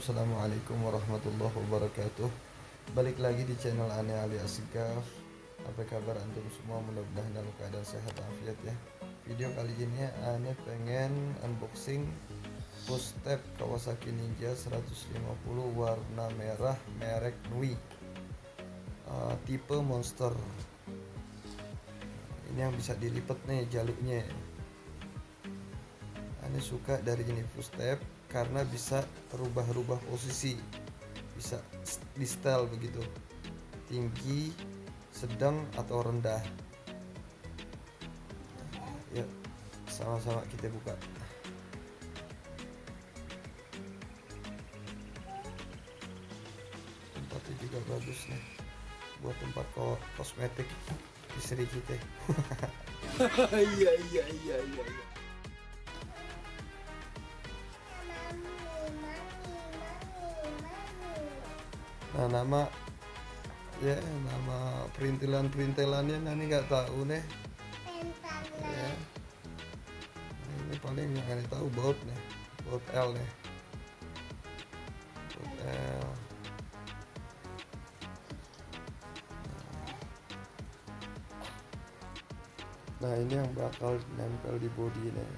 Assalamualaikum warahmatullahi wabarakatuh. Balik lagi di channel Ane alias Gaf. Apa kabar antum semua? Mudah-mudahan dalam keadaan sehat afiat ya. Video kali ini Ane pengen unboxing Footstep Kawasaki Ninja 150 warna merah merek Nui, tipe monster. Ini yang bisa dilipat nih jalurnya. Ane suka dari ini Footstep karena bisa rubah-rubah posisi, bisa di style begitu, tinggi, sedang atau rendah. Ya, sama-sama kita buka. Tempatnya juga bagus nih, buat tempat kosmetik istri kita. Iya. Nah, nama perintilannya Nani nggak tahu nih ya. Nah, ini paling yang Nani tahu baut nih, baut L nih, baut L. Nah, ini yang bakal nempel di bodi nih,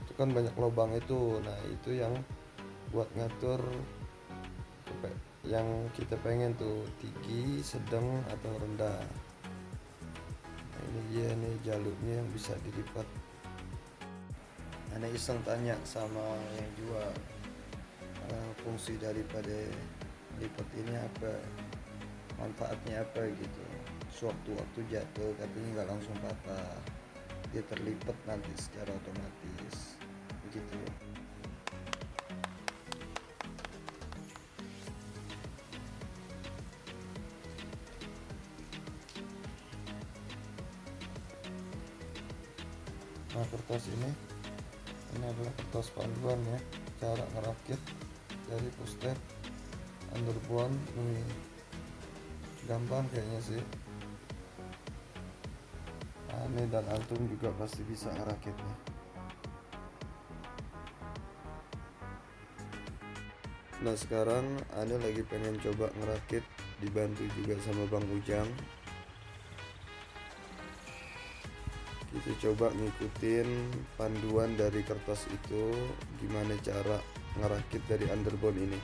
itu kan banyak lubang itu. Nah, itu yang buat ngatur yang kita pengen tuh, tinggi, sedang atau rendah. Nah, ini dia nih jalurnya yang bisa dilipat. Ana iseng tanya sama yang jual, fungsi daripada lipat ini apa, manfaatnya apa gitu. Sewaktu-waktu jatuh katanya nggak langsung patah, dia terlipat nanti secara otomatis begitu. Nah, kertas ini adalah kertas panduan ya, cara ngerakit dari Footstep Underbone ini. Gampang kayaknya sih. Ane dan antum juga pasti bisa ngerakitnya. Nah, sekarang Ane lagi pengen coba ngerakit, dibantu juga sama Bang Ujang. Kita coba ngikutin panduan dari kertas itu, gimana cara ngerakit dari underbone ini.